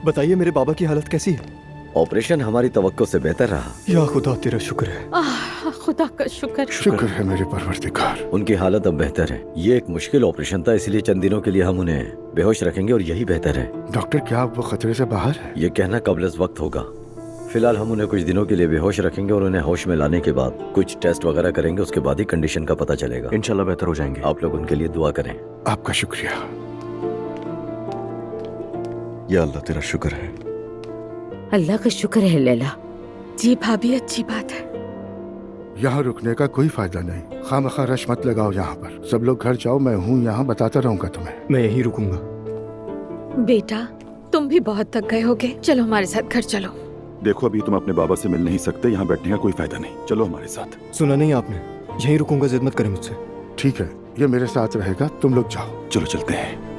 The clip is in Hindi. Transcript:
बताइए मेरे बाबा की हालत कैसी है? ऑपरेशन हमारी तवक्को से बेहतर रहा। या खुदा तेरा शुक्र है। खुदा का शुक्र। शुक्र है मेरे परवरदिगार। उनकी हालत अब बेहतर है। ये एक मुश्किल ऑपरेशन था, इसलिए चंद दिनों के लिए हम उन्हें बेहोश रखेंगे और यही बेहतर है। डॉक्टर क्या वो खतरे से बाहर है? ये कहना कब्ल वक्त होगा। फिलहाल हम उन्हें कुछ दिनों के लिए बेहोश रखेंगे और उन्हें होश में लाने के बाद कुछ टेस्ट वगैरह करेंगे, उसके बाद ही कंडीशन का पता चलेगा। इंशाल्लाह बेहतर हो जाएंगे। आप लोग उनके लिए दुआ करें। आपका शुक्रिया। या अल्लाह तेरा शुक्र है। अल्लाह का शुक्र है लैला। जी भाभी, अच्छी बात है। यहाँ रुकने का कोई फायदा नहीं। खामखा रश मत लगाओ यहाँ पर। सब लोग घर जाओ, मैं हूँ यहाँ, बताता रहूंगा तुम्हें। मैं यहीं रुकूंगा। बेटा तुम भी बहुत थक गए होगे, चलो हमारे साथ घर चलो। देखो अभी तुम अपने बाबा से मिल नहीं सकते, यहाँ बैठने का कोई फायदा नहीं, चलो हमारे साथ। सुना नहीं आपने? यहीं रुकूंगा, जिद मत करें मुझसे। ठीक है, ये मेरे साथ रहेगा, तुम लोग जाओ। चलो चलते हैं।